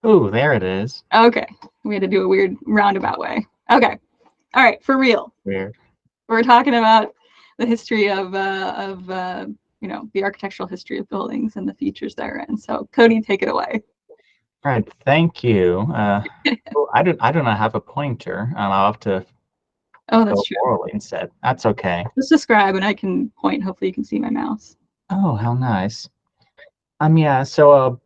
Ooh, there it is. Okay, we had to do a weird roundabout way. Okay, all right, for real. Weird. We're talking about the history of the architectural history of buildings and the features therein. So Cody, take it away. All right, thank you. Well, I do not have a pointer. I'll have to Oh, that's go true. orally instead. That's okay. Just describe and I can point. Hopefully you can see my mouse. Oh, how nice. Yeah, so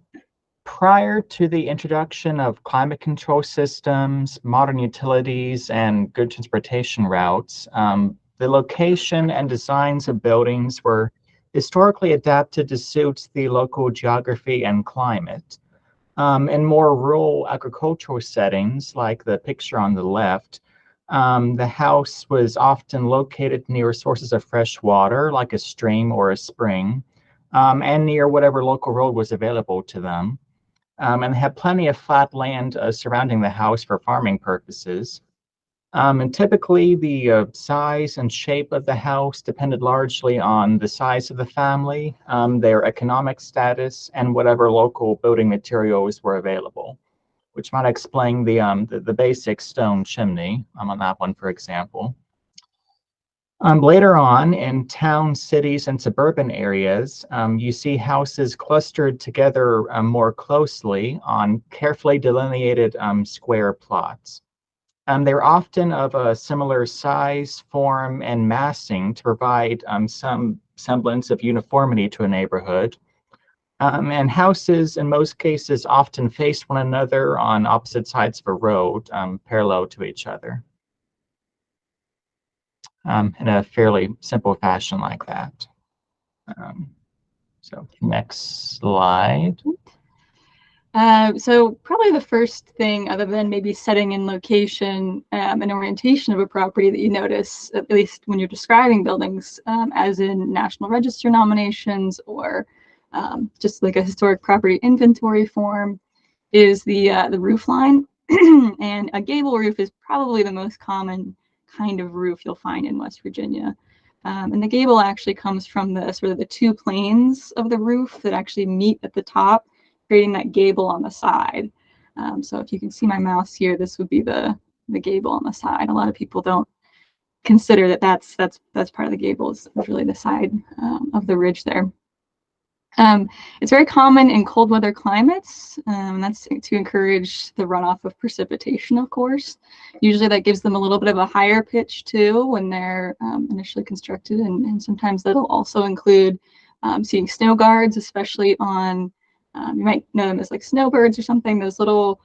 prior to the introduction of climate control systems, modern utilities, and good transportation routes, the location and designs of buildings were historically adapted to suit the local geography and climate. In more rural agricultural settings, like the picture on the left, the house was often located near sources of fresh water, like a stream or a spring, and near whatever local road was available to them. And had plenty of flat land surrounding the house for farming purposes. And typically, the size and shape of the house depended largely on the size of the family, their economic status, and whatever local building materials were available, which might explain the basic stone chimney on that one, for example. Later on, in towns, cities, and suburban areas, you see houses clustered together more closely on carefully delineated square plots. They're often of a similar size, form, and massing to provide some semblance of uniformity to a neighborhood. And houses, in most cases, often face one another on opposite sides of a road, parallel to each other, in a fairly simple fashion like that. So next slide. So probably the first thing, other than maybe setting and location and orientation of a property that you notice, at least when you're describing buildings, as in National Register nominations or just like a historic property inventory form, is the roof line. And a gable roof is probably the most common kind of roof you'll find in West Virginia. And the gable actually comes from the sort of the two planes of the roof that actually meet at the top, creating that gable on the side. So if you can see my mouse here, this would be the gable on the side. A lot of people don't consider that that's part of the gable. It's really the side of the ridge there. It's very common in cold weather climates. That's to encourage the runoff of precipitation, of course. Usually that gives them a little bit of a higher pitch too when they're initially constructed. And sometimes that'll also include seeing snow guards, especially on, you might know them as like snowbirds or something, those little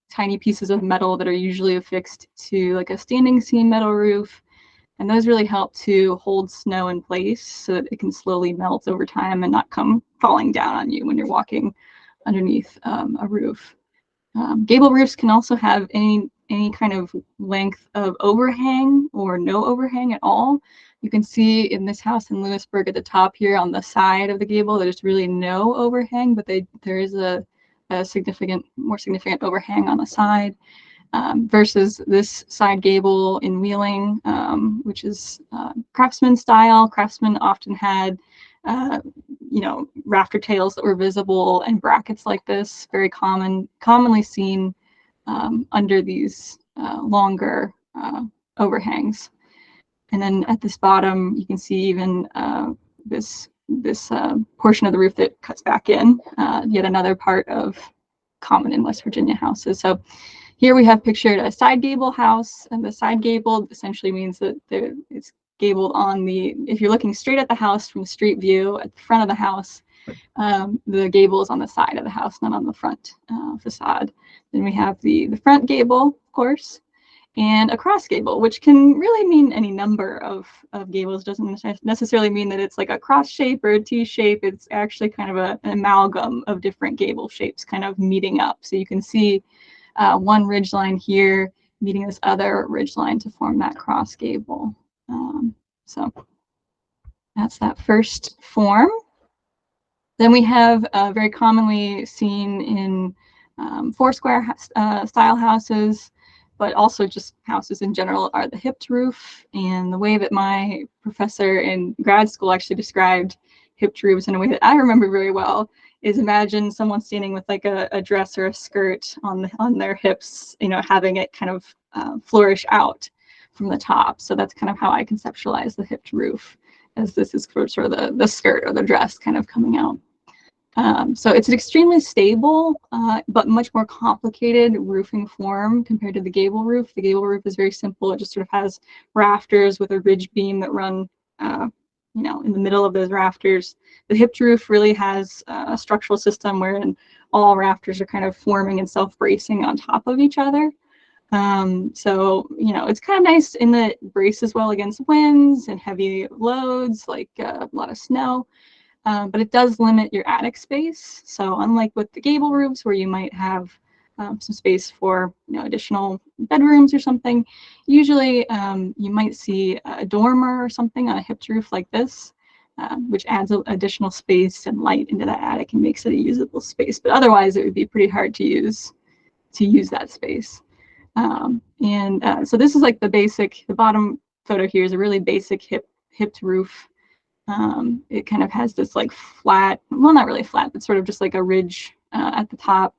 tiny pieces of metal that are usually affixed to like a standing seam metal roof. And those really help to hold snow in place so that it can slowly melt over time and not come falling down on you when you're walking underneath a roof. Gable roofs can also have any kind of length of overhang or no overhang at all. You can see in this house in Lewisburg at the top here on the side of the gable, there's really no overhang, but there is a more significant overhang on the side. Versus this side gable in Wheeling, which is craftsman style. Craftsmen often had, rafter tails that were visible and brackets like this, very commonly seen under these longer overhangs. And then at this bottom, you can see even this portion of the roof that cuts back in, yet another part of common in West Virginia houses. So here we have pictured a side gable house, and the side gable essentially means that it's gabled on if you're looking straight at the house from street view at the front of the house, the gable is on the side of the house, not on the front facade. Then we have the front gable, of course, and a cross gable, which can really mean any number of gables. Doesn't necessarily mean that it's like a cross shape or a T shape. It's actually kind of an amalgam of different gable shapes kind of meeting up. So you can see one ridge line here meeting this other ridge line to form that cross gable. So that's that first form. Then we have very commonly seen in four-square style houses, but also just houses in general, are the hipped roof. And the way that my professor in grad school actually described hipped roofs in a way that I remember very well is imagine someone standing with like a dress or a skirt on their hips, you know, having it kind of flourish out from the top. So that's kind of how I conceptualize the hipped roof, as this is sort of the skirt or the dress kind of coming out. So it's an extremely stable, but much more complicated roofing form compared to the gable roof. The gable roof is very simple. It just sort of has rafters with a ridge beam that run, you know, in the middle of those rafters. The hipped roof really has a structural system wherein all rafters are kind of forming and self-bracing on top of each other. So, you know, it's kind of nice in that it braces well against winds and heavy loads, like a lot of snow. But it does limit your attic space. So unlike with the gable roofs where you might have some space for, you know, additional bedrooms or something, usually you might see a dormer or something on a hipped roof like this, which adds additional space and light into that attic and makes it a usable space. But otherwise, it would be pretty hard to use that space. So this is like the bottom photo here is a really basic hipped roof. It kind of has this like flat, well, not really flat, but sort of just like a ridge at the top,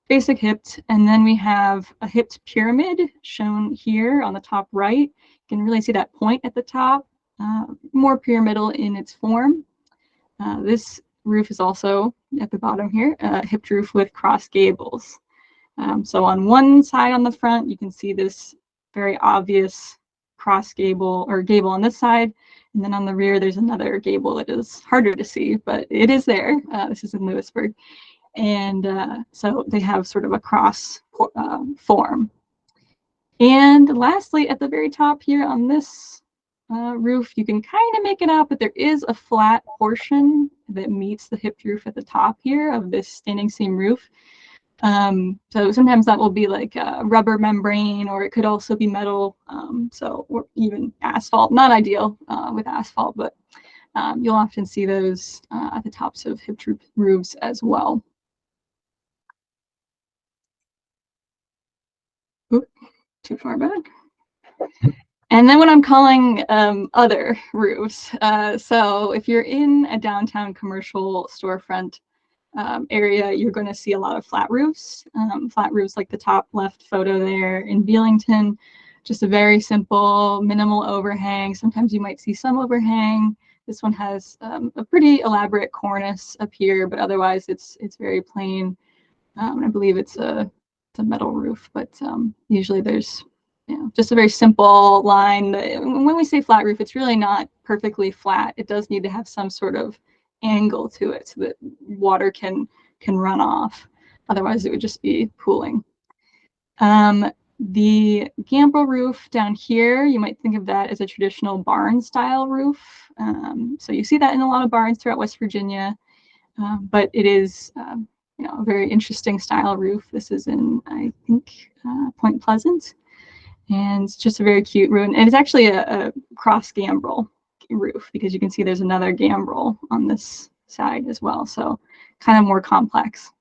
basic hipped. And then we have a hipped pyramid shown here on the top right. You can really see that point at the top, more pyramidal in its form. This roof is also at the bottom here, a hipped roof with cross gables. So on one side on the front, you can see this very obvious cross gable or gable on this side. And then on the rear, there's another gable that is harder to see, but it is there. This is in Lewisburg. And so they have sort of a cross form. And lastly, at the very top here on this roof, you can kind of make it out, but there is a flat portion that meets the hipped roof at the top here of this standing seam roof. So sometimes that will be like a rubber membrane, or it could also be metal, or even asphalt. Not ideal with asphalt, but you'll often see those at the tops of hipped roofs as well. Oop, too far back. And then what I'm calling other roofs. So if you're in a downtown commercial storefront area, you're going to see a lot of flat roofs. Flat roofs like the top left photo there in Belington, just a very simple, minimal overhang. Sometimes you might see some overhang. This one has a pretty elaborate cornice up here, but otherwise it's very plain. I believe it's a metal roof, but usually there's, you know, just a very simple line. When we say flat roof, it's really not perfectly flat. It does need to have some sort of angle to it so that water can run off. Otherwise, it would just be pooling. The gambrel roof down here, you might think of that as a traditional barn style roof. So you see that in a lot of barns throughout West Virginia, but it is you know, a very interesting style roof. This is in, I think, Point Pleasant, and it's just a very cute roof. And it's actually a cross gambrel roof, because you can see there's another gambrel on this side as well, so kind of more complex.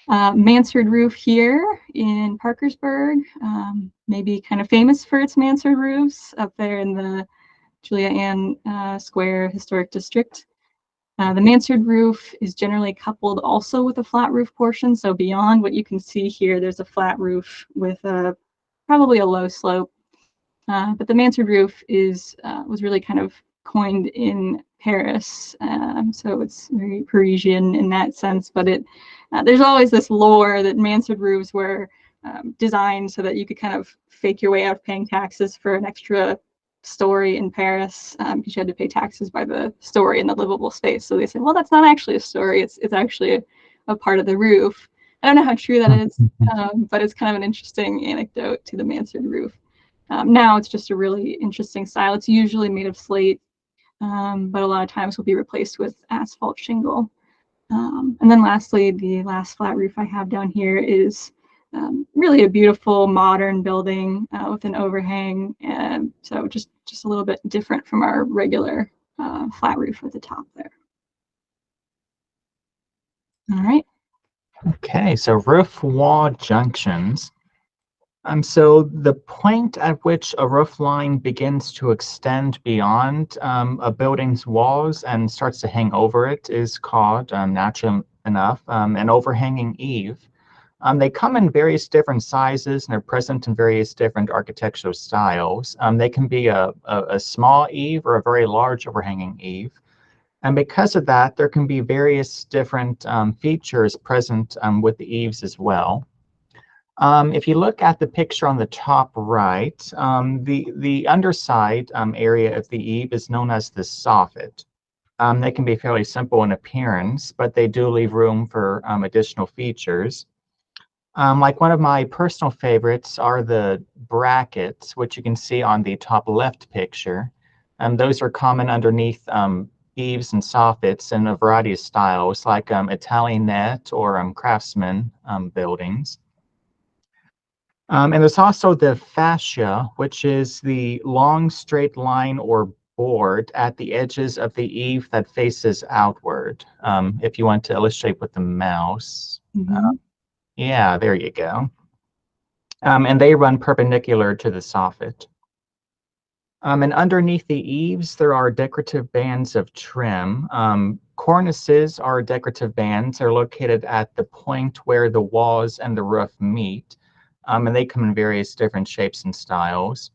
Mansard roof here in Parkersburg, maybe kind of famous for its mansard roofs up there in the Julia Ann Square Historic District. The mansard roof is generally coupled also with a flat roof portion, so beyond what you can see here, there's a flat roof with probably a low slope. But the mansard roof was really kind of coined in Paris, so it's very Parisian in that sense. But there's always this lore that mansard roofs were designed so that you could kind of fake your way out of paying taxes for an extra story in Paris, because you had to pay taxes by the story in the livable space. So they said, well, that's not actually a story; it's actually a part of the roof. I don't know how true that is, but it's kind of an interesting anecdote to the mansard roof. Now it's just a really interesting style. It's usually made of slate, but a lot of times will be replaced with asphalt shingle. And then lastly, the last flat roof I have down here is really a beautiful modern building with an overhang. And so just a little bit different from our regular flat roof at the top there. All right. Okay, so roof wall junctions. So the point at which a roof line begins to extend beyond a building's walls and starts to hang over it is called, natural enough, an overhanging eave. They come in various different sizes and are present in various different architectural styles. They can be a small eave or a very large overhanging eave. And because of that, there can be various different features present with the eaves as well. If you look at the picture on the top right, the underside area of the eave is known as the soffit. They can be fairly simple in appearance, but they do leave room for additional features. Like one of my personal favorites are the brackets, which you can see on the top left picture. Those are common underneath eaves and soffits in a variety of styles, like Italianate or craftsman buildings. And there's also the fascia, which is the long straight line or board at the edges of the eave that faces outward. If you want to illustrate with the mouse. Yeah, there you go. And they run perpendicular to the soffit. And underneath the eaves, there are decorative bands of trim. Cornices are decorative bands. They're located at the point where the walls and the roof meet. And they come in various different shapes and styles.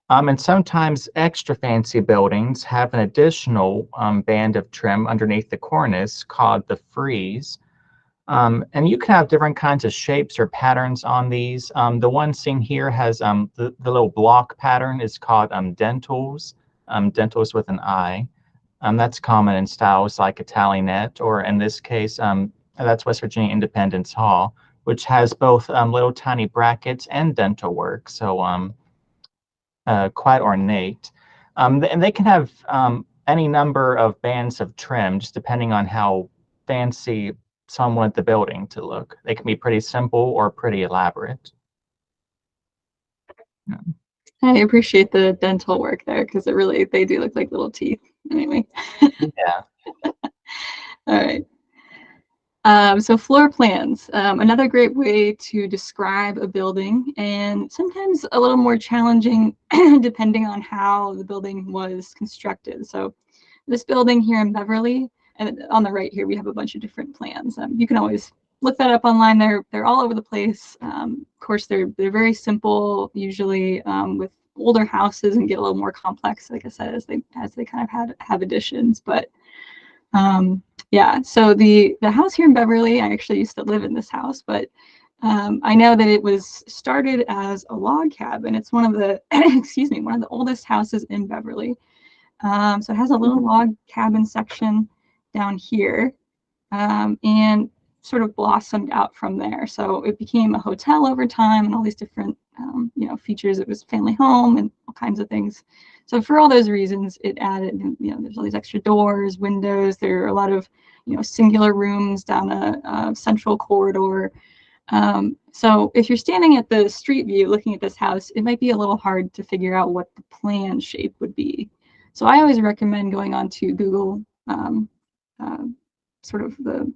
And sometimes extra fancy buildings have an additional band of trim underneath the cornice called the frieze. And you can have different kinds of shapes or patterns on these. The one seen here has the little block pattern is called dentils, dentils with an I. That's common in styles like Italianate, or in this case, that's West Virginia Independence Hall, which has both little tiny brackets and dental work, so quite ornate. And they can have any number of bands of trim, just depending on how fancy someone wanted the building to look. They can be pretty simple or pretty elaborate. Yeah. I appreciate the dental work there because they do look like little teeth. Anyway. Yeah. All right. So floor plans, another great way to describe a building, and sometimes a little more challenging depending on how the building was constructed. So this building here in Beverly, and on the right here, we have a bunch of different plans. You can always look that up online. They're all over the place. Of course, they're very simple, usually with older houses, and get a little more complex, like I said, as they kind of have additions. But yeah, so the house here in Beverly, I actually used to live in this house, but I know that it was started as a log cabin. It's one of the one of the oldest houses in Beverly. So it has a little log cabin section down here, and sort of blossomed out from there. So it became a hotel over time, and all these different features. It was a family home and all kinds of things. So for all those reasons, it added, there's all these extra doors, windows. There are a lot of, singular rooms down a central corridor. So if you're standing at the street view looking at this house, it might be a little hard to figure out what the plan shape would be. So I always recommend going on to Google, sort of the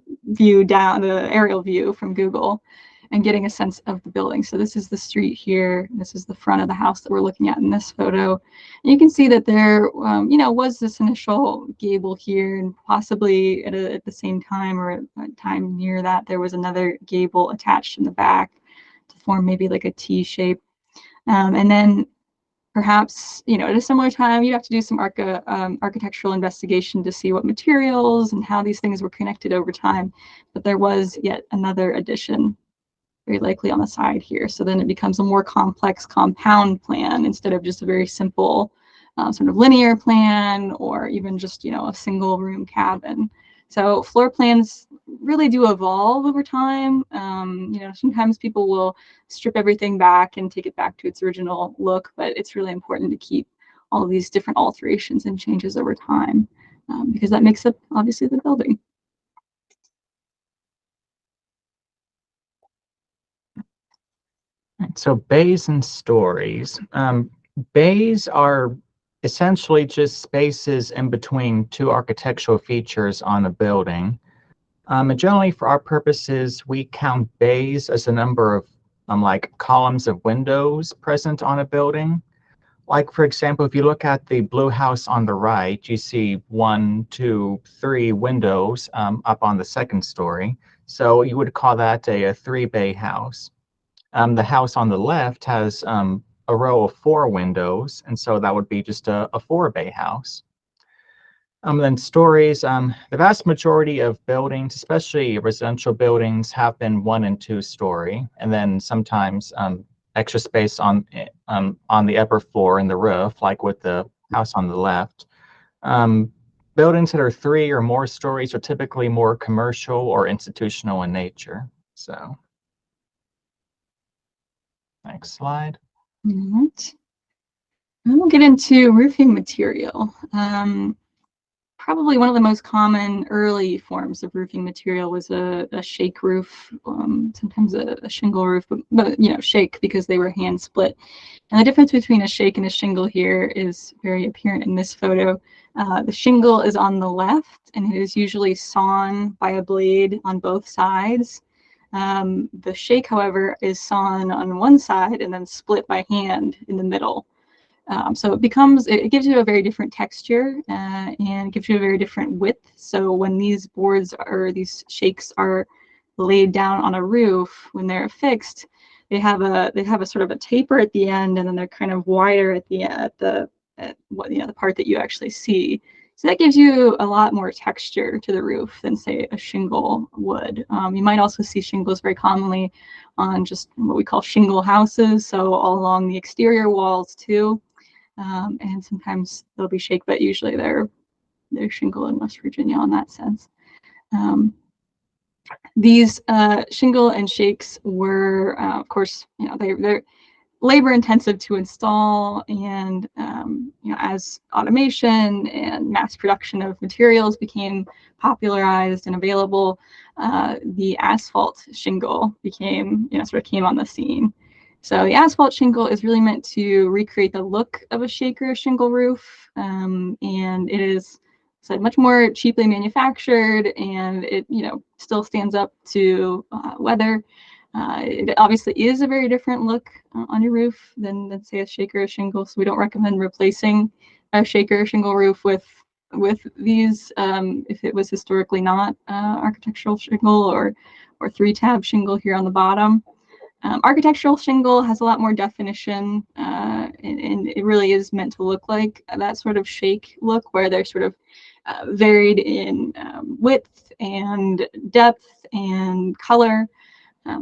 aerial view from Google, and getting a sense of the building. So this is the street here. This is the front of the house that we're looking at in this photo. And you can see that there, was this initial gable here, and possibly at the same time or a time near that, there was another gable attached in the back to form maybe like a T shape. And then perhaps, at a similar time, you have to do some architectural investigation to see what materials and how these things were connected over time. But there was yet another addition, very likely on the side here. So then it becomes a more complex compound plan instead of just a very simple sort of linear plan, or even just, a single room cabin. So floor plans really do evolve over time. Sometimes people will strip everything back and take it back to its original look, but it's really important to keep all of these different alterations and changes over time, because that makes up, obviously, the building. So bays and stories. Bays are essentially just spaces in between two architectural features on a building. And generally, for our purposes, we count bays as a number of like columns of windows present on a building. Like, for example, if you look at the blue house on the right, you see 1, 2, 3 windows up on the second story. So you would call that a 3-bay house. The house on the left has a row of 4 windows, and so that would be just a 4-bay house. Then stories, the vast majority of buildings, especially residential buildings, have been 1 and 2 story, and then sometimes extra space on the upper floor and the roof, like with the house on the left. Buildings that are 3 or more stories are typically more commercial or institutional in nature. So, next slide. All right. And we'll get into roofing material. Probably one of the most common early forms of roofing material was a shake roof, sometimes a shingle roof, but you know, shake because they were hand split. And the difference between a shake and a shingle here is very apparent in this photo. The shingle is on the left, and it is usually sawn by a blade on both sides. The shake, however, is sawn on one side and then split by hand in the middle. So it gives you a very different texture and it gives you a very different width. So when these boards or these shakes are laid down on a roof, when they're fixed, they have a sort of a taper at the end, and then they're kind of wider at the part that you actually see. So that gives you a lot more texture to the roof than, say, a shingle would. You might also see shingles very commonly on just what we call shingle houses, so all along the exterior walls too. And sometimes they'll be shake, but usually they're shingle in West Virginia on that sense. These shingle and shakes were, of course, they're labor intensive to install, and as automation and mass production of materials became popularized and available, the asphalt shingle became, sort of came on the scene. So the asphalt shingle is really meant to recreate the look of a shake or a shingle roof, and it is much more cheaply manufactured, and it still stands up to weather. It obviously is a very different look on your roof than say a shake or a shingle, so we don't recommend replacing a shake or shingle roof with these if it was historically not architectural shingle or 3-tab shingle here on the bottom. Architectural shingle has a lot more definition, and it really is meant to look like that sort of shake look, where they're sort of varied in width and depth and color.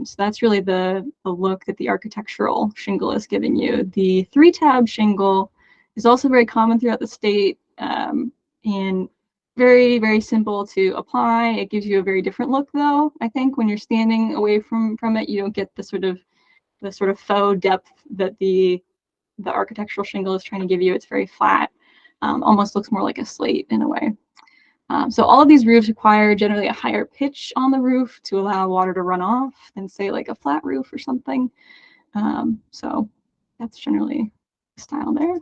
So that's really the look that the architectural shingle is giving you. The 3-tab shingle is also very common throughout the state, and very, very simple to apply. It gives you a very different look, though. I think when you're standing away from it, you don't get the sort of faux depth that the architectural shingle is trying to give you. It's very flat, almost looks more like a slate in a way. So all of these roofs require generally a higher pitch on the roof to allow water to run off than, say, like a flat roof or something. So that's generally the style there.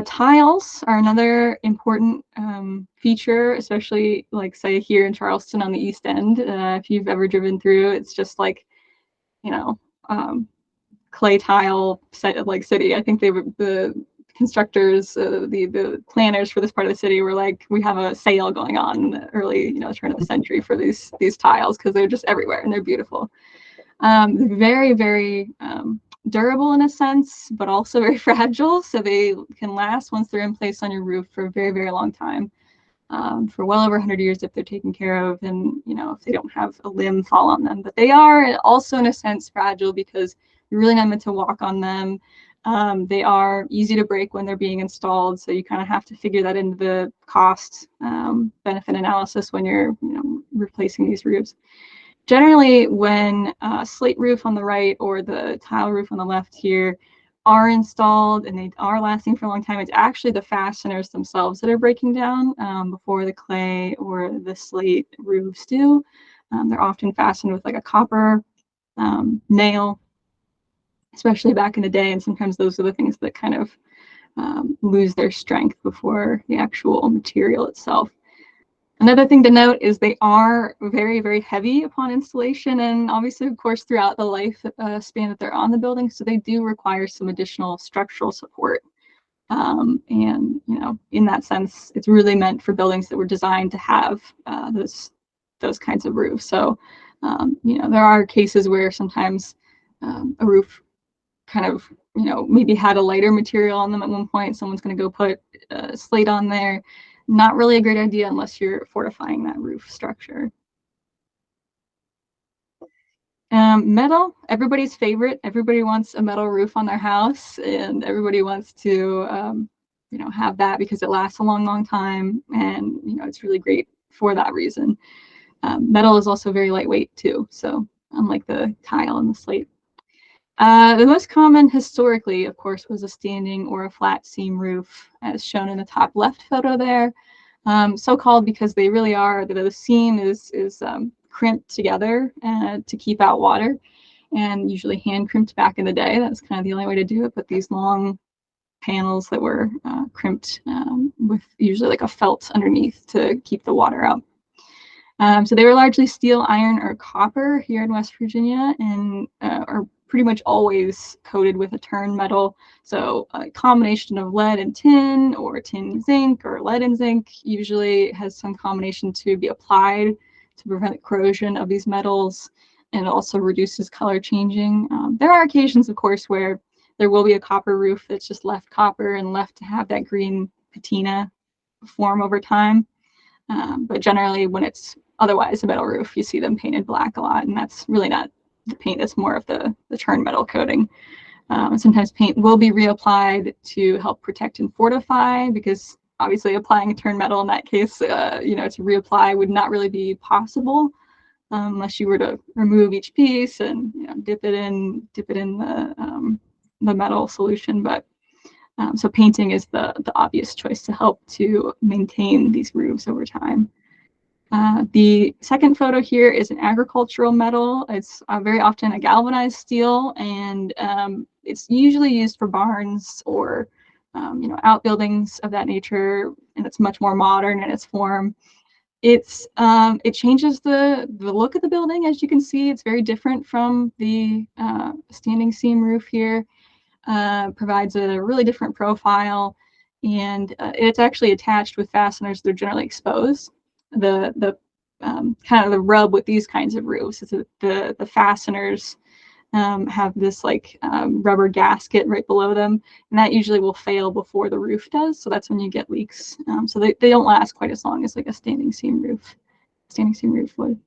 Tiles are another important feature, especially like, say, here in Charleston on the East End. If you've ever driven through, it's just like, clay tile city. I think the constructors, the planners for this part of the city were like, we have a sale going on in the early, turn of the century for these tiles, because they're just everywhere and they're beautiful. They're very, very durable in a sense, but also very fragile. So they can last, once they're in place on your roof, for a very, very long time, for well over 100 years if they're taken care of, and if they don't have a limb fall on them. But they are also, in a sense, fragile because you're really not meant to walk on them. They are easy to break when they're being installed, so you kind of have to figure that into the cost benefit analysis when you're replacing these roofs. Generally, when a slate roof on the right or the tile roof on the left here are installed and they are lasting for a long time, it's actually the fasteners themselves that are breaking down before the clay or the slate roofs do. They're often fastened with like a copper nail, especially back in the day, and sometimes those are the things that kind of lose their strength before the actual material itself. Another thing to note is they are very, very heavy upon installation, and obviously, of course, throughout the life span that they're on the building. So they do require some additional structural support. And in that sense, it's really meant for buildings that were designed to have those kinds of roofs. So there are cases where sometimes a roof kind of maybe had a lighter material on them at one point. Someone's going to go put slate on there. Not really a great idea unless you're fortifying that roof structure. Metal, everybody's favorite. Everybody wants a metal roof on their house, and everybody wants to have that because it lasts a long, long time, and it's really great for that reason. Metal is also very lightweight too, so unlike the tile and the slate. The most common historically, of course, was a standing or a flat seam roof, as shown in the top left photo there. So called because they really are, the seam is crimped together to keep out water, and usually hand crimped back in the day. That's kind of the only way to do it, but these long panels that were crimped with usually like a felt underneath to keep the water out. So they were largely steel, iron, or copper here in West Virginia, and are pretty much always coated with a turn metal. So a combination of lead and tin, or tin zinc, or lead and zinc usually has some combination to be applied to prevent corrosion of these metals, and it also reduces color changing. There are occasions, of course, where there will be a copper roof that's just left copper and left to have that green patina form over time. But generally, when it's otherwise a metal roof, you see them painted black a lot, and that's really not the paint, that's more of the turn metal coating. Sometimes paint will be reapplied to help protect and fortify, because obviously applying a turn metal in that case, to reapply would not really be possible unless you were to remove each piece and dip it in the metal solution. But so painting is the obvious choice to help to maintain these roofs over time. The second photo here is an agricultural metal. It's very often a galvanized steel, and it's usually used for barns or outbuildings of that nature, and it's much more modern in its form. It changes the look of the building. As you can see, it's very different from the standing seam roof here. Provides a really different profile, and it's actually attached with fasteners that are generally exposed. The kind of the rub with these kinds of roofs is that the fasteners have this rubber gasket right below them, and that usually will fail before the roof does. So that's when you get leaks. So they don't last quite as long as like a standing seam roof would.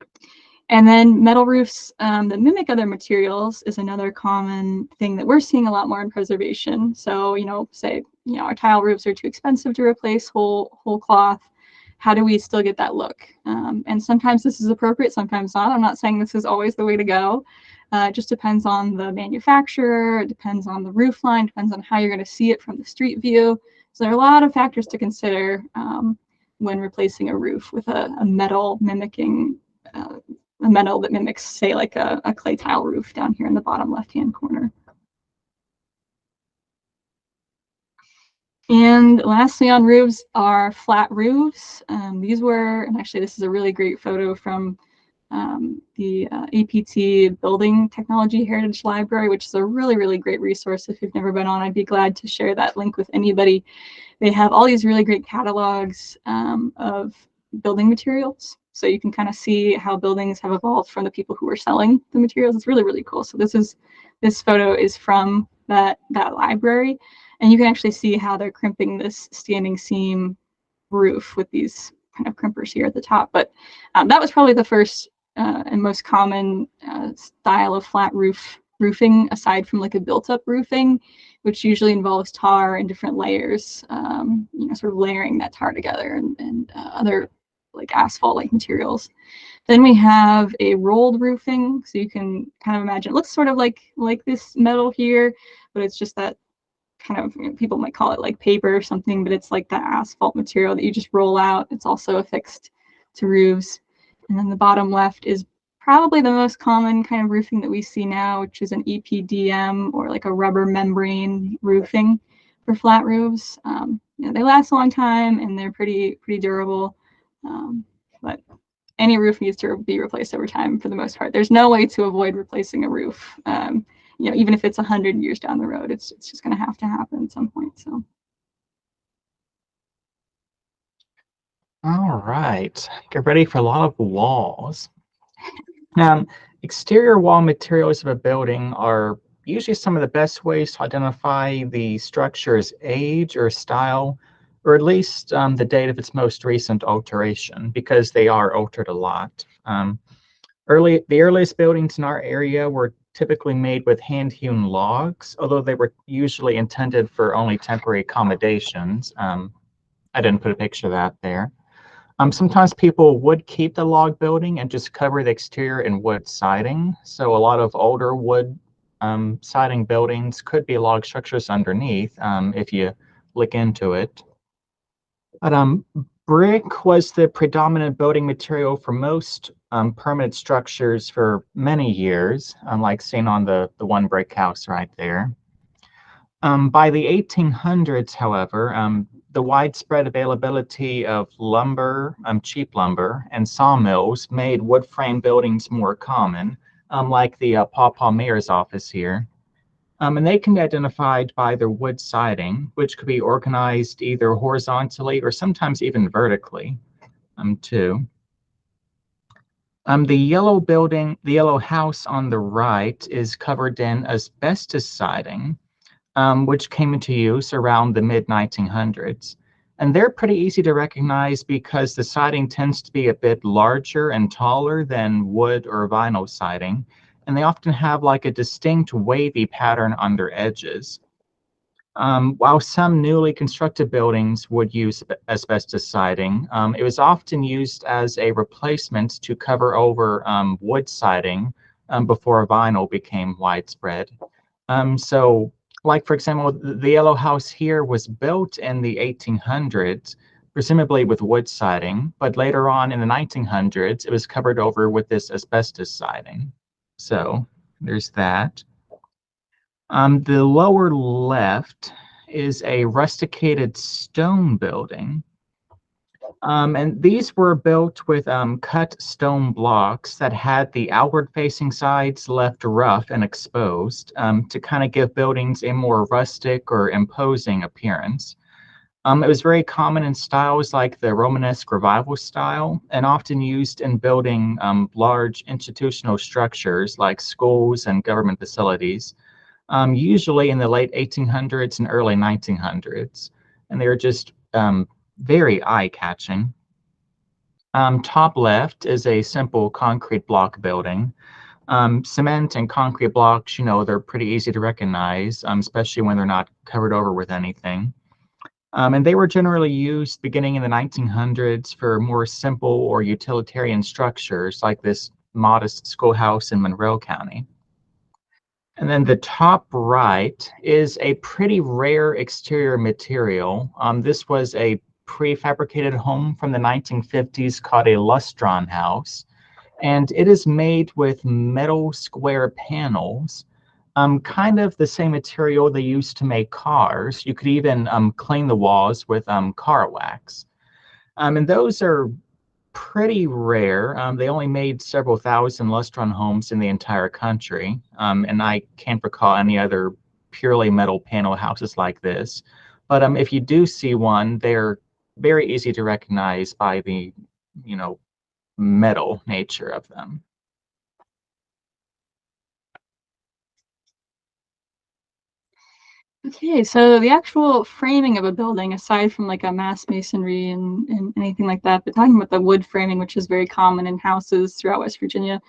And then metal roofs that mimic other materials is another common thing that we're seeing a lot more in preservation. So, say, our tile roofs are too expensive to replace whole cloth. How do we still get that look? And sometimes this is appropriate, sometimes not. I'm not saying this is always the way to go. It just depends on the manufacturer, it depends on the roof line, depends on how you're going to see it from the street view. So there are a lot of factors to consider when replacing a roof with a metal mimicking a metal that mimics, say, like a clay tile roof down here in the bottom left-hand corner. And lastly on roofs are flat roofs. These were, and actually this is a really great photo from the APT Building Technology Heritage Library, which is a really, really great resource. If you've never been on, I'd be glad to share that link with anybody. They have all these really great catalogs of building materials. So you can kind of see how buildings have evolved from the people who were selling the materials. It's really, really cool. So this photo is from that library, and you can actually see how they're crimping this standing seam roof with these kind of crimpers here at the top. But that was probably the first and most common style of flat roofing, aside from like a built-up roofing, which usually involves tar in different layers, sort of layering that tar together and other like asphalt-like materials. Then we have a rolled roofing. So you can kind of imagine, it looks sort of like this metal here, but it's just that kind of, people might call it like paper or something, but it's like that asphalt material that you just roll out. It's also affixed to roofs. And then the bottom left is probably the most common kind of roofing that we see now, which is an EPDM, or like a rubber membrane roofing for flat roofs. They last a long time, and they're pretty durable. but any roof needs to be replaced over time for the most part. There's no way to avoid replacing a roof. Even if it's 100 years down the road, it's just going to happen at some point. So. All right, get ready for a lot of walls. Exterior wall materials of a building are usually some of the best ways to identify the structure's age or style, or at least the date of its most recent alteration, because they are altered a lot. The earliest buildings in our area were typically made with hand-hewn logs, although they were usually intended for only temporary accommodations. I didn't put a picture of that there. Sometimes people would keep the log building and just cover the exterior in wood siding. So a lot of older wood siding buildings could be log structures underneath if you look into it. But brick was the predominant building material for most permanent structures for many years, like seen on the one brick house right there. By the 1800s, however, the widespread availability of lumber, cheap lumber, and sawmills made wood frame buildings more common, like the Paw Paw Mayor's office here. And they can be identified by their wood siding, which could be organized either horizontally or sometimes even vertically, too. The yellow house on the right is covered in asbestos siding, which came into use around the mid-1900s. And they're pretty easy to recognize because the siding tends to be a bit larger and taller than wood or vinyl siding, and they often have like a distinct wavy pattern on their edges. While some newly constructed buildings would use asbestos siding, it was often used as a replacement to cover over wood siding before vinyl became widespread. Like, for example, the yellow house here was built in the 1800s, presumably with wood siding, but later on in the 1900s, it was covered over with this asbestos siding. So there's that. The lower left is a rusticated stone building. And these were built with cut stone blocks that had the outward-facing sides left rough and exposed to kind of give buildings a more rustic or imposing appearance. It was very common in styles like the Romanesque Revival style and often used in building large institutional structures like schools and government facilities, usually in the late 1800s and early 1900s. And they were just very eye-catching. Top left is a simple concrete block building. Cement and concrete blocks, they're pretty easy to recognize, especially when they're not covered over with anything. And they were generally used beginning in the 1900s for more simple or utilitarian structures like this modest schoolhouse in Monroe County. And then the top right is a pretty rare exterior material. This was a prefabricated home from the 1950s called a lustron house, and it is made with metal square panels, kind of the same material they used to make cars. You could even clean the walls with car wax. And those are pretty rare. They only made several thousand lustron homes in the entire country, and I can't recall any other purely metal panel houses like this. But if you do see one, they're very easy to recognize by the, metal nature of them. Okay, so the actual framing of a building, aside from like a mass masonry and anything like that, but talking about the wood framing, which is very common in houses throughout West Virginia,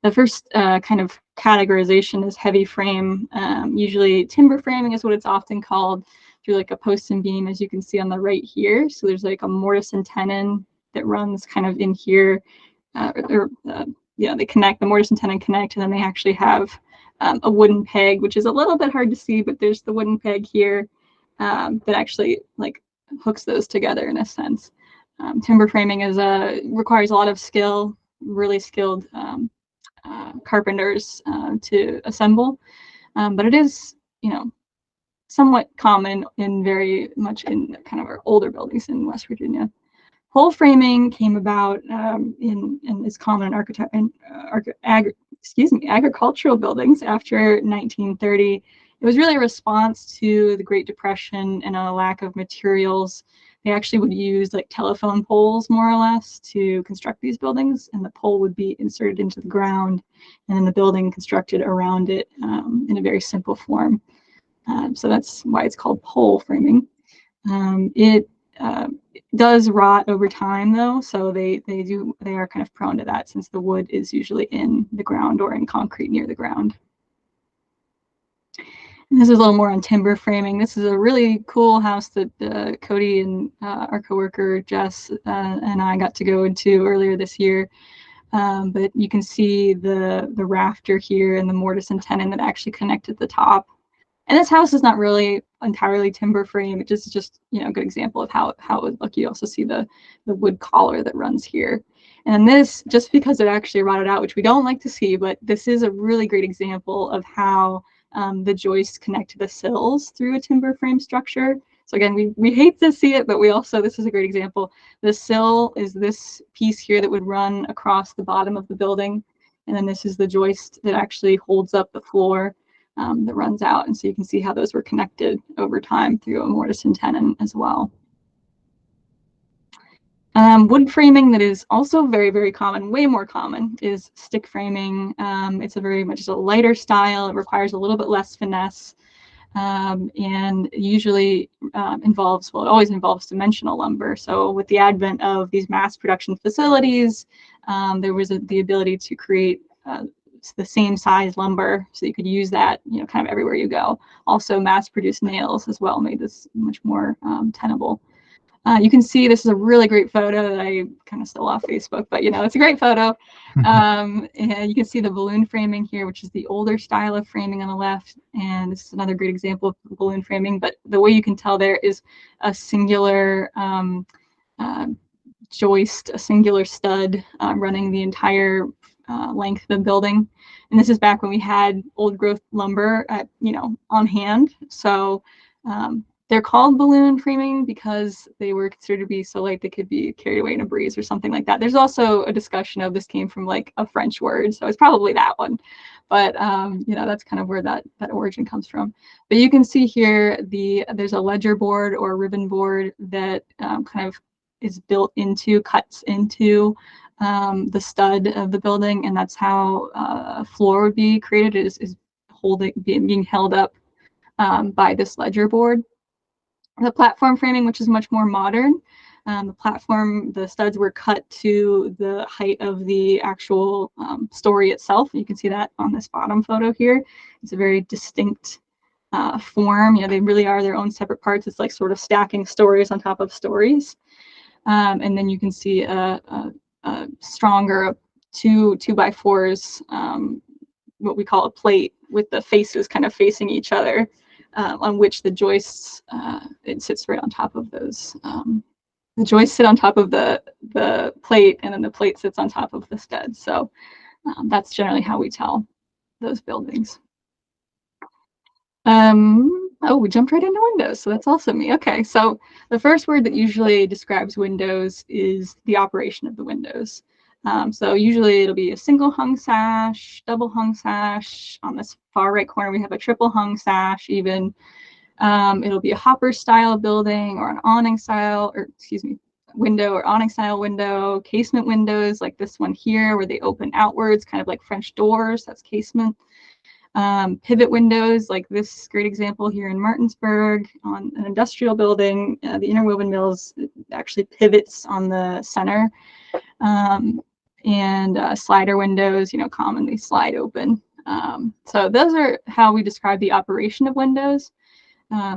the first kind of categorization is heavy frame. Usually timber framing is what it's often called, through like a post and beam, as you can see on the right here. So there's like a mortise and tenon that runs kind of in here, they connect, the mortise and tenon connect, and then they actually have a wooden peg, which is a little bit hard to see, but there's the wooden peg here that actually like hooks those together in a sense. Timber framing requires a lot of skill, really skilled carpenters to assemble, but it is, somewhat common in very much in kind of our older buildings in West Virginia. Pole framing came about and is common in agricultural buildings after 1930. It was really a response to the Great Depression and a lack of materials. They actually would use like telephone poles, more or less, to construct these buildings, and the pole would be inserted into the ground, and then the building constructed around it in a very simple form. So that's why it's called pole framing. It does rot over time, though, so they are kind of prone to that, since the wood is usually in the ground or in concrete near the ground. And this is a little more on timber framing. This is a really cool house that Cody and our coworker Jess and I got to go into earlier this year. But you can see the rafter here and the mortise and tenon that actually connect at the top. And this house is not really entirely timber frame. It just a good example of how it would look. You also see the wood collar that runs here. And this, just because it actually rotted out, which we don't like to see, but this is a really great example of how the joists connect to the sills through a timber frame structure. So again, we hate to see it, but this is a great example. The sill is this piece here that would run across the bottom of the building. And then this is the joist that actually holds up the floor that runs out. And so you can see how those were connected over time through a mortise and tenon as well. Wood framing that is also very, very common, way more common, is stick framing. It's a very much a lighter style. It requires a little bit less finesse, and usually it always involves dimensional lumber. So with the advent of these mass production facilities, there was the ability to create the same size lumber, so you could use that, kind of everywhere you go. Also, mass-produced nails as well made this much more tenable. You can see this is a really great photo that I kind of stole off Facebook, but it's a great photo. And you can see the balloon framing here, which is the older style of framing on the left. And this is another great example of balloon framing. But the way you can tell there is a singular joist, a singular stud running the entire length of the building. And this is back when we had old growth lumber on hand. So they're called balloon framing because they were considered to be so light they could be carried away in a breeze or something like that. There's also a discussion of this came from like a French word, so it's probably that one. But that's kind of where that origin comes from. But you can see here there's a ledger board or a ribbon board that kind of is cuts into the stud of the building, and that's how a floor would be created. Is being held up by this ledger board. The platform framing, which is much more modern, the studs were cut to the height of the actual story itself. You can see that on this bottom photo here. It's a very distinct form. They really are their own separate parts. It's like sort of stacking stories on top of stories. And then you can see a stronger 2x4s, what we call a plate, with the faces kind of facing each other, on which the joists, it sits right on top of those. The joists sit on top of the plate, and then the plate sits on top of the stud. So that's generally how we tell those buildings. Oh, we jumped right into windows, so that's also me. Okay, so the first word that usually describes windows is the operation of the windows. So usually it'll be a single hung sash, double hung sash. On this far right corner, we have a triple hung sash even. It'll be a hopper style building or an awning style, window or awning style window. Casement windows like this one here, where they open outwards, kind of like French doors, that's casement. Pivot windows like this great example here in Martinsburg on an industrial building. The interwoven mills actually pivots on the center. And slider windows, commonly slide open. So those are how we describe the operation of windows.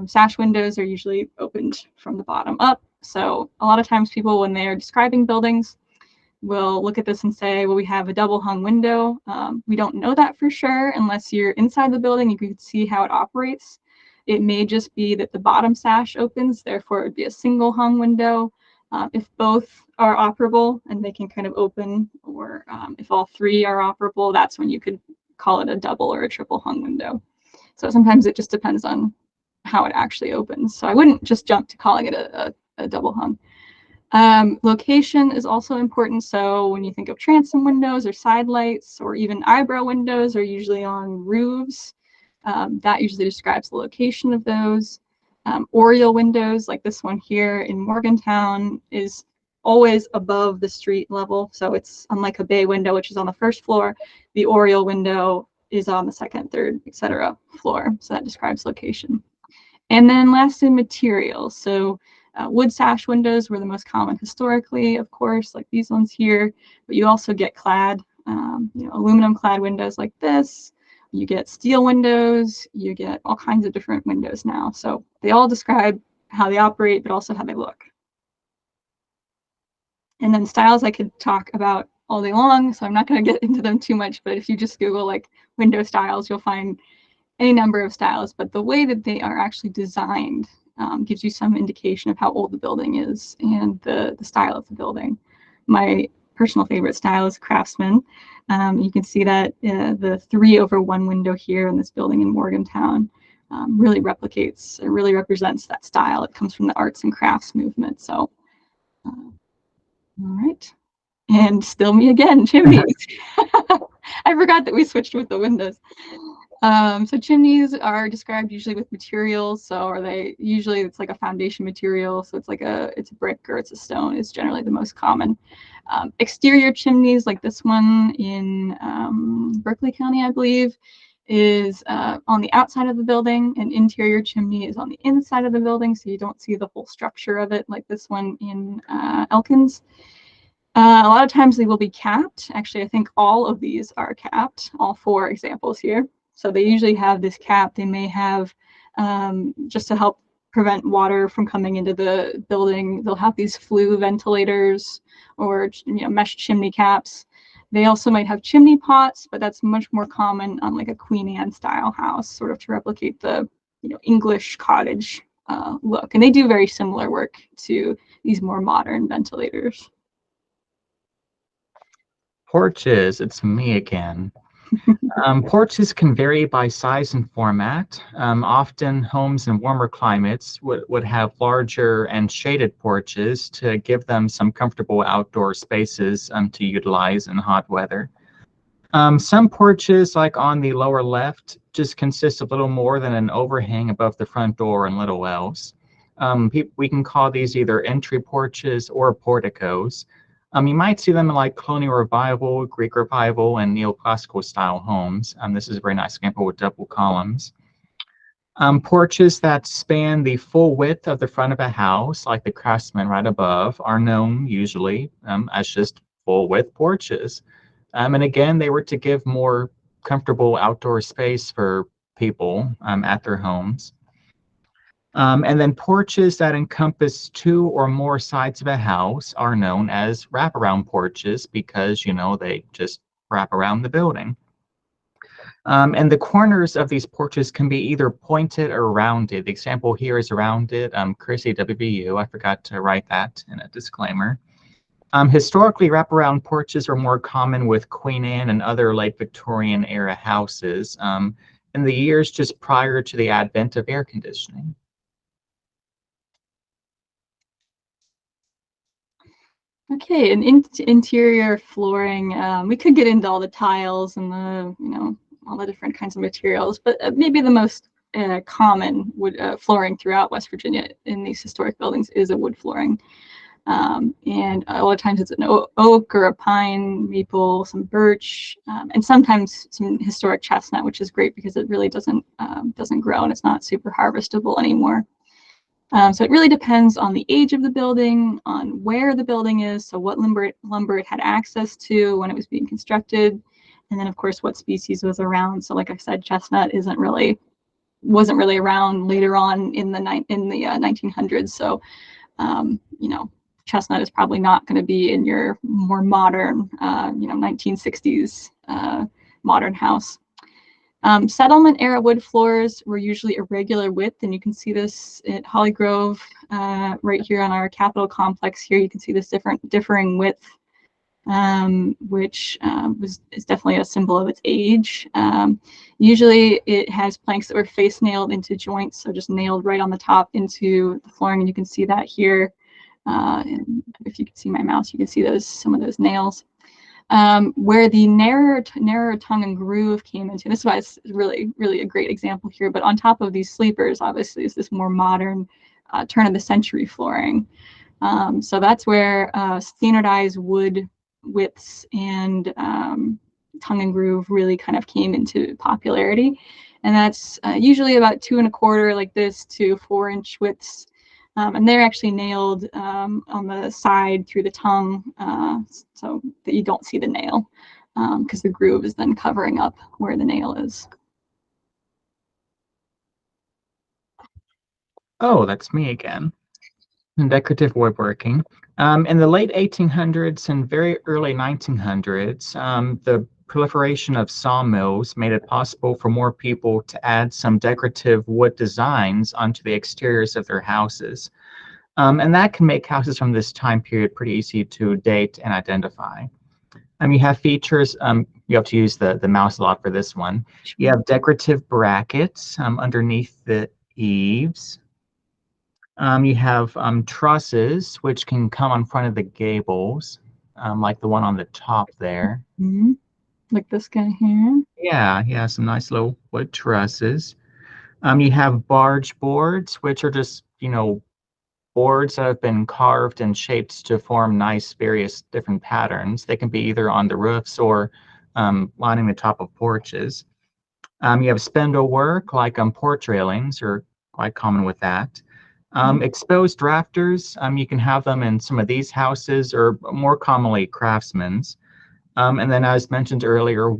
Sash windows are usually opened from the bottom up. So a lot of times people, when they are describing buildings, will look at this and say, well, we have a double hung window. We don't know that for sure unless you're inside the building. You can see how it operates. It may just be that the bottom sash opens, therefore it would be a single hung window. If both are operable and they can kind of open, or if all three are operable, that's when you could call it a double or a triple hung window. So sometimes it just depends on how it actually opens. So I wouldn't just jump to calling it a double hung. Location is also important. So when you think of transom windows or side lights or even eyebrow windows are usually on roofs. That usually describes the location of those. Oriel windows, like this one here in Morgantown, is always above the street level. So it's unlike a bay window, which is on the first floor. The Oriel window is on the second, third, etc. floor. So that describes location. And then lastly, materials. So wood sash windows were the most common historically, of course, like these ones here, but you also get clad, aluminum clad windows like this. You get steel windows, you get all kinds of different windows now. So they all describe how they operate, but also how they look. And then styles I could talk about all day long, so I'm not going to get into them too much, but if you just Google like window styles, you'll find any number of styles, but the way that they are actually designed gives you some indication of how old the building is and the style of the building. My personal favorite style is Craftsman. You can see that the 3/1 window here in this building in Morgantown really represents that style. It comes from the arts and crafts movement. So, all right. And still me again, chimneys. I forgot that we switched with the windows. So chimneys are described usually with materials. So are they usually it's like a foundation material. So it's like it's a brick or it's a stone is generally the most common. Exterior chimneys like this one in Berkeley County, I believe, is on the outside of the building. An interior chimney is on the inside of the building. So you don't see the whole structure of it like this one in Elkins. A lot of times they will be capped. Actually, I think all of these are capped, all 4 examples here. So they usually have this cap. They may have, just to help prevent water from coming into the building, they'll have these flue ventilators or mesh chimney caps. They also might have chimney pots, but that's much more common on like a Queen Anne style house, sort of to replicate the English cottage look. And they do very similar work to these more modern ventilators. Porches, it's me again. Porches can vary by size and format. Often homes in warmer climates would have larger and shaded porches to give them some comfortable outdoor spaces to utilize in hot weather. Some porches, like on the lower left, just consist of little more than an overhang above the front door and little else. We can call these either entry porches or porticos. You might see them in like Colonial Revival, Greek Revival, and Neoclassical style homes. This is a very nice example with double columns. Porches that span the full width of the front of a house, like the Craftsman right above, are known usually as just full width porches. And again, they were to give more comfortable outdoor space for people at their homes. And then porches that encompass 2 or more sides of a house are known as wraparound porches because, they just wrap around the building. And the corners of these porches can be either pointed or rounded. The example here is rounded. Chrissy WVU, I forgot to write that in a disclaimer. Historically, wraparound porches were more common with Queen Anne and other late Victorian era houses in the years just prior to the advent of air conditioning. Okay, and interior flooring, we could get into all the tiles and the, all the different kinds of materials, but maybe the most common wood flooring throughout West Virginia in these historic buildings is a wood flooring. And a lot of times it's an oak or a pine, maple, some birch, and sometimes some historic chestnut, which is great because it really doesn't grow and it's not super harvestable anymore. So it really depends on the age of the building, on where the building is, so what lumber it had access to when it was being constructed, and then of course what species was around. So like I said, chestnut wasn't really around later on in the 1900s. So chestnut is probably not going to be in your more modern 1960s modern house. Settlement era wood floors were usually irregular width, and you can see this at Holly Grove right here on our Capitol complex. Here you can see this differing width, which is definitely a symbol of its age. Usually it has planks that were face nailed into joints, so just nailed right on the top into the flooring, and you can see that here And if you can see my mouse, you can see some of those nails. Where the narrower tongue and groove came into, this is why it's really, really a great example here, but on top of these sleepers, obviously, is this more modern turn of the century flooring. So that's where standardized wood widths and tongue and groove really kind of came into popularity. And that's usually about 2 1/4 like this to 4-inch widths. And they're actually nailed on the side through the tongue so that you don't see the nail, because the groove is then covering up where the nail is. Oh, that's me again. Decorative woodworking. In the late 1800s and very early 1900s, the proliferation of sawmills made it possible for more people to add some decorative wood designs onto the exteriors of their houses. And that can make houses from this time period pretty easy to date and identify. You have features, you have to use the mouse a lot for this one. You have decorative brackets underneath the eaves. You have trusses, which can come on front of the gables, like the one on the top there. Mm-hmm. Like this guy here. Yeah, some nice little wood trusses. You have barge boards, which are just, boards that have been carved and shaped to form nice, various different patterns. They can be either on the roofs or lining the top of porches. You have spindle work, like porch railings, are quite common with that. Exposed rafters, you can have them in some of these houses or more commonly craftsmen's. And then as mentioned earlier,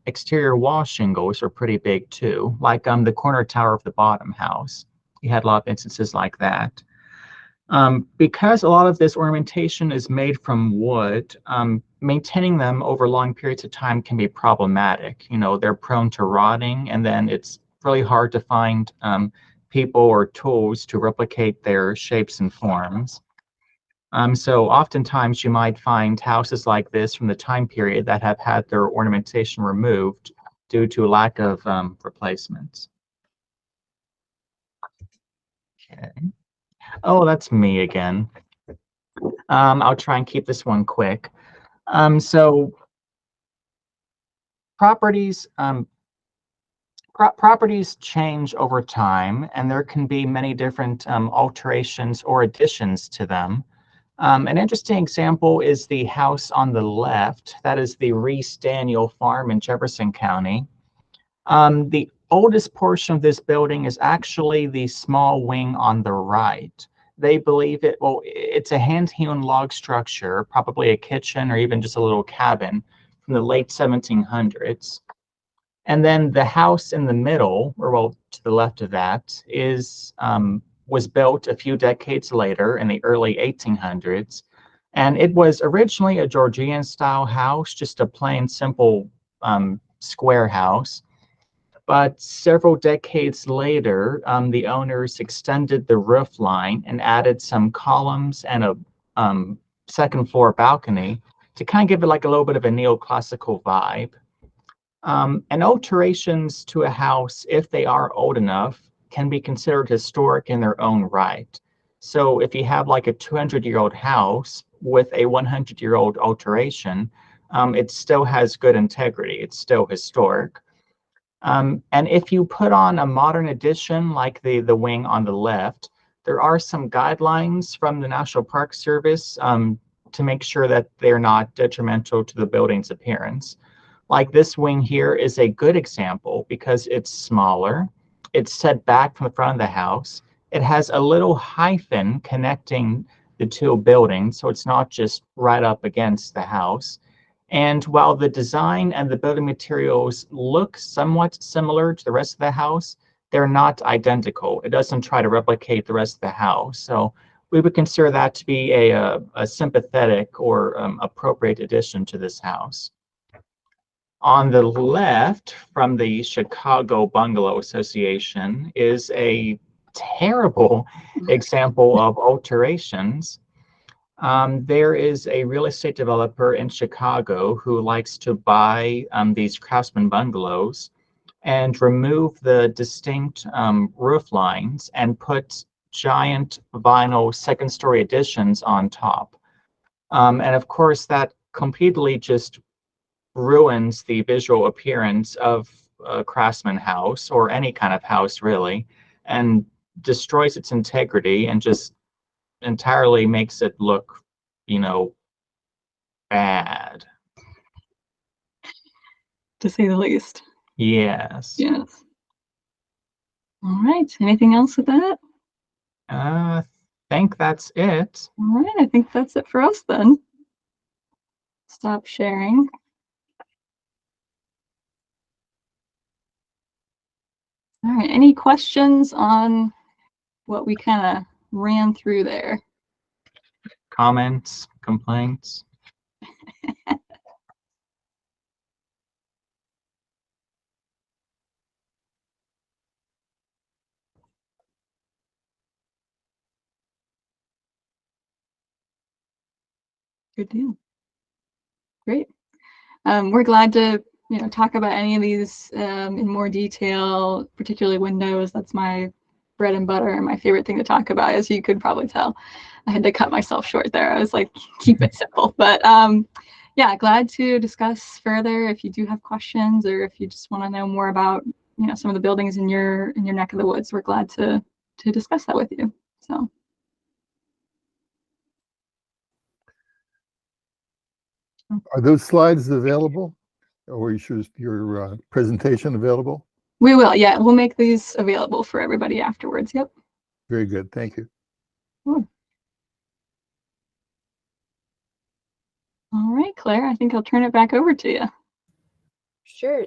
exterior wall shingles are pretty big too, like the corner tower of the bottom house. You had a lot of instances like that. Because a lot of this ornamentation is made from wood, maintaining them over long periods of time can be problematic. They're prone to rotting, and then it's really hard to find people or tools to replicate their shapes and forms. So oftentimes you might find houses like this from the time period that have had their ornamentation removed due to lack of replacements. Okay. Oh, that's me again. I'll try and keep this one quick. So properties properties change over time, and there can be many different alterations or additions to them. An interesting example is the house on the left. That is the Reese Daniel Farm in Jefferson County. The oldest portion of this building is actually the small wing on the right. They believe it's a hand-hewn log structure, probably a kitchen or even just a little cabin from the late 1700s. And then the house in the middle, or to the left of that, was built a few decades later in the early 1800s. And it was originally a Georgian-style house, just a plain, simple square house. But several decades later, the owners extended the roof line and added some columns and a second floor balcony to kind of give it like a little bit of a neoclassical vibe. And alterations to a house, if they are old enough, can be considered historic in their own right. So if you have like a 200-year-old house with a 100-year-old alteration, it still has good integrity. It's still historic. And if you put on a modern addition like the wing on the left, there are some guidelines from the National Park Service to make sure that they're not detrimental to the building's appearance. Like this wing here is a good example because it's smaller, it's set back from the front of the house, it has a little hyphen connecting the two buildings, so it's not just right up against the house. And while the design and the building materials look somewhat similar to the rest of the house, they're not identical. It doesn't try to replicate the rest of the house. So we would consider that to be a sympathetic or appropriate addition to this house. On the left from the Chicago Bungalow Association is a terrible example of alterations. There is a real estate developer in Chicago who likes to buy these craftsman bungalows and remove the distinct roof lines and put giant vinyl second-story additions on top. And of course, that completely just ruins the visual appearance of a Craftsman house, or any kind of house really, and destroys its integrity and just entirely makes it look, bad. To say the least. Yes. Yes. All right. Anything else with that? Think that's it. All right. I think that's it for us then. Stop sharing. All right. Any questions on what we kind of ran through there? Comments, complaints? Good deal. Great. We're glad to talk about any of these in more detail, particularly Windows. That's my bread and butter and my favorite thing to talk about, as you could probably tell. I had to cut myself short there. I was like, keep it simple. But yeah, glad to discuss further if you do have questions, or if you just want to know more about some of the buildings in your neck of the woods. We're glad to discuss that with you. So. Are those slides available, or is your presentation available? We will, yeah. We'll make these available for everybody afterwards. Yep. Very good. Thank you. Cool. All right, Claire, I think I'll turn it back over to you. Sure.